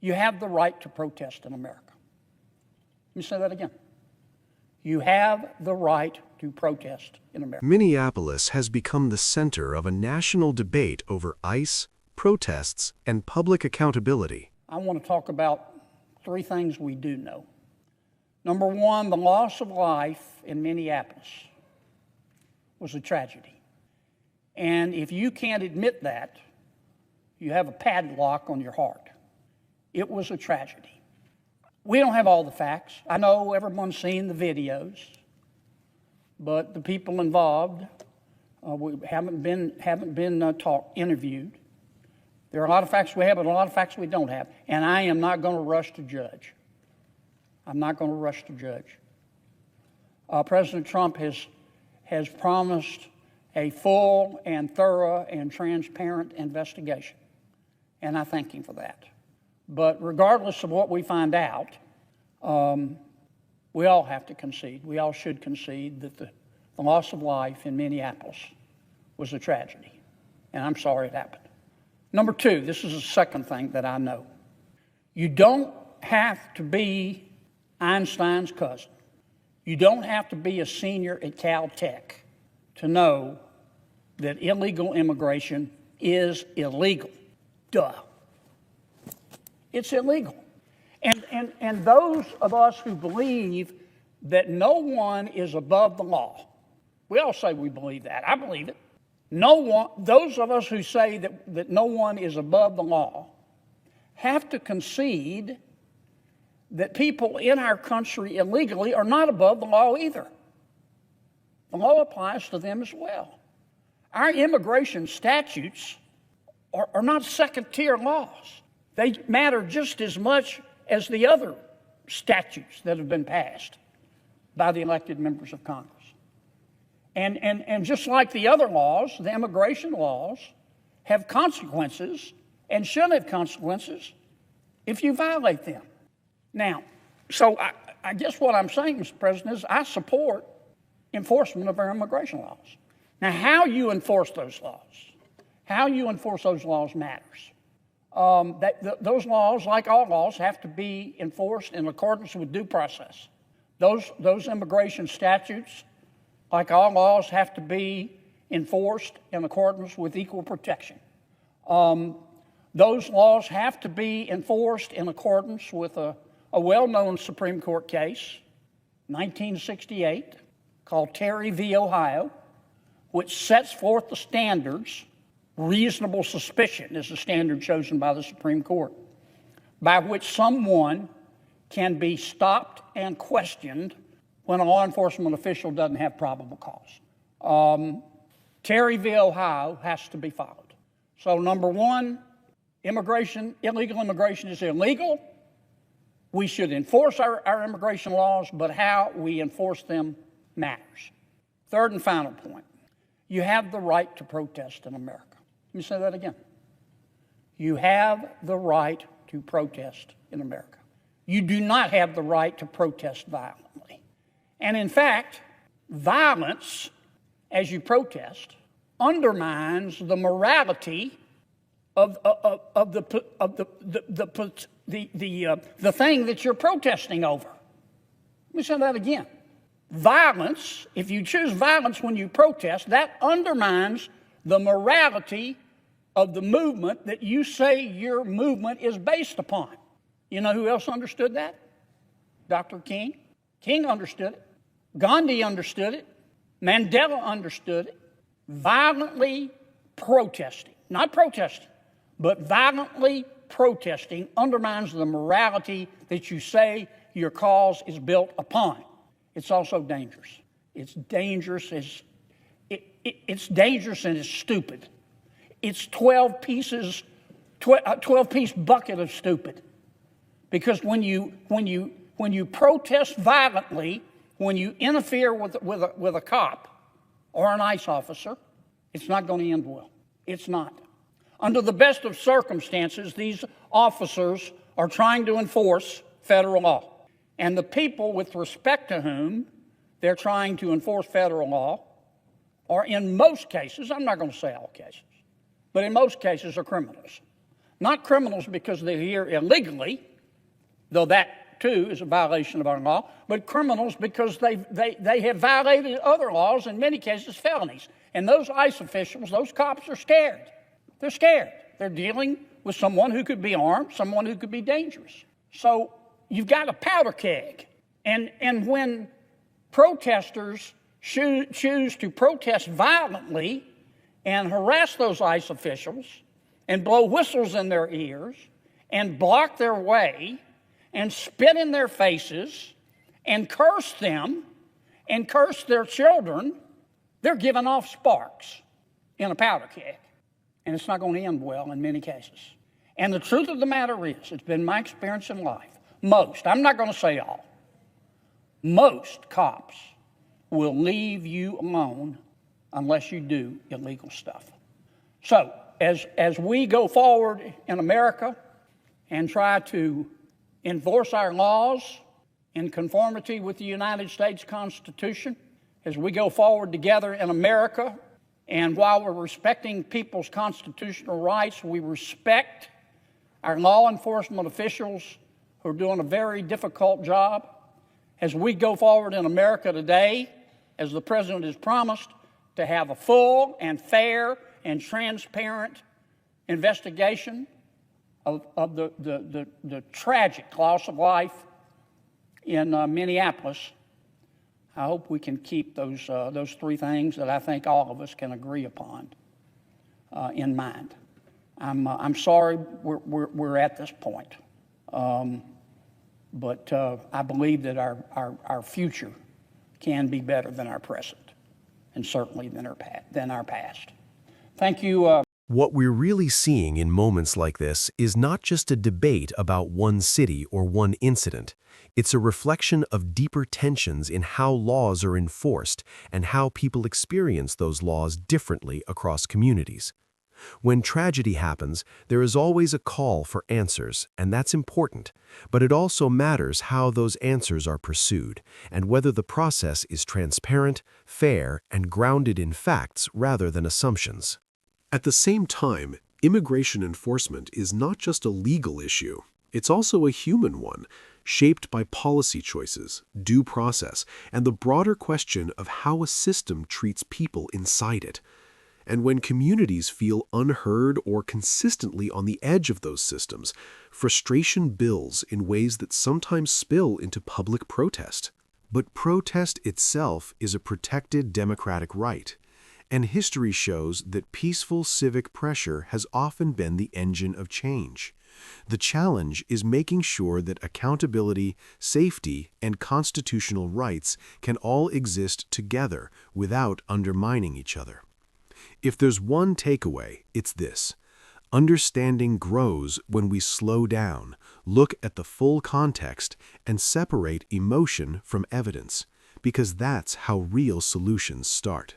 You have the right to protest in America. Let me say that again. You have the right to protest in America. Minneapolis has become the center of a national debate over ICE, protests, and public accountability. I want to talk about three things we do know. Number one, the loss of life in Minneapolis was a tragedy. And if you can't admit that, you have a padlock on your heart. It was a tragedy. We don't have all the facts. I know everyone's seen the videos, but the people involved haven't been interviewed. There are a lot of facts we have, but a lot of facts we don't have. And I am not going to rush to judge. I'm not going to rush to judge. President Trump has promised a full and thorough and transparent investigation, and I thank him for that. But regardless of what we find out, we all have to concede. We all should concede that the loss of life in Minneapolis was a tragedy, and I'm sorry it happened. Number two, this is the second thing that I know. You don't have to be Einstein's cousin. You don't have to be a senior at Caltech to know that illegal immigration is illegal. Duh. It's illegal. And those of us who believe that no one is above the law, we all say we believe that. I believe it. Those of us who say that no one is above the law have to concede that people in our country illegally are not above the law either. The law applies to them as well. Our immigration statutes are not second-tier laws. They matter just as much as the other statutes that have been passed by the elected members of Congress. And just like the other laws, the immigration laws have consequences and should have consequences if you violate them. Now, so I guess what I'm saying, Mr. President, is I support enforcement of our immigration laws. Now, how you enforce those laws matters. Those laws, like all laws, have to be enforced in accordance with due process. Those immigration statutes, like all laws, have to be enforced in accordance with equal protection. Those laws have to be enforced in accordance with a well-known Supreme Court case, 1968, called Terry v. Ohio, which sets forth the standards. Reasonable suspicion is the standard chosen by the Supreme Court, by which someone can be stopped and questioned when a law enforcement official doesn't have probable cause. Terry v. Ohio has to be followed. So number one, illegal immigration is illegal. We should enforce our immigration laws, but how we enforce them matters. Third and final point, you have the right to protest in America. Let me say that again. You have the right to protest in America. You do not have the right to protest violently. And in fact, violence, as you protest, undermines the morality of the thing that you're protesting over. Let me say that again. Violence, if you choose violence when you protest, that undermines the morality of the movement that you say your movement is based upon. You know who else understood that? Dr. King. King understood it. Gandhi understood it. Mandela understood it. Violently protesting, not protesting, but violently protesting undermines the morality that you say your cause is built upon. It's also dangerous. It's dangerous and it's stupid. It's 12-piece bucket of stupid. Because when you protest violently, when you interfere with a cop or an ICE officer, it's not going to end well. It's not. Under the best of circumstances, these officers are trying to enforce federal law. And the people with respect to whom they're trying to enforce federal law are in most cases, I'm not going to say all cases, but in most cases are criminals. Not criminals because they're here illegally, though that too is a violation of our law, but criminals because they have violated other laws, in many cases felonies. And those ICE officials, those cops are scared. They're scared. They're dealing with someone who could be armed, someone who could be dangerous. So you've got a powder keg. And when protesters choose to protest violently and harass those ICE officials and blow whistles in their ears and block their way and spit in their faces and curse them and curse their children, they're giving off sparks in a powder keg. And it's not going to end well in many cases. And the truth of the matter is, it's been my experience in life, most, I'm not going to say all, most cops will leave you alone unless you do illegal stuff. So, as we go forward in America and try to enforce our laws in conformity with the United States Constitution, as we go forward together in America, and while we're respecting people's constitutional rights, we respect our law enforcement officials who are doing a very difficult job. As we go forward in America today, as the President has promised, to have a full and fair and transparent investigation of the tragic loss of life in Minneapolis, I hope we can keep those three things that I think all of us can agree upon in mind. I'm sorry we're at this point, but I believe that our future can be better than our present, and certainly than our past. Thank you. What we're really seeing in moments like this is not just a debate about one city or one incident. It's a reflection of deeper tensions in how laws are enforced and how people experience those laws differently across communities. When tragedy happens, there is always a call for answers, and that's important. But it also matters how those answers are pursued, and whether the process is transparent, fair, and grounded in facts rather than assumptions. At the same time, immigration enforcement is not just a legal issue. It's also a human one, shaped by policy choices, due process, and the broader question of how a system treats people inside it. And when communities feel unheard or consistently on the edge of those systems, frustration builds in ways that sometimes spill into public protest. But protest itself is a protected democratic right. And history shows that peaceful civic pressure has often been the engine of change. The challenge is making sure that accountability, safety, and constitutional rights can all exist together without undermining each other. If there's one takeaway, it's this. Understanding grows when we slow down, look at the full context, and separate emotion from evidence, because that's how real solutions start.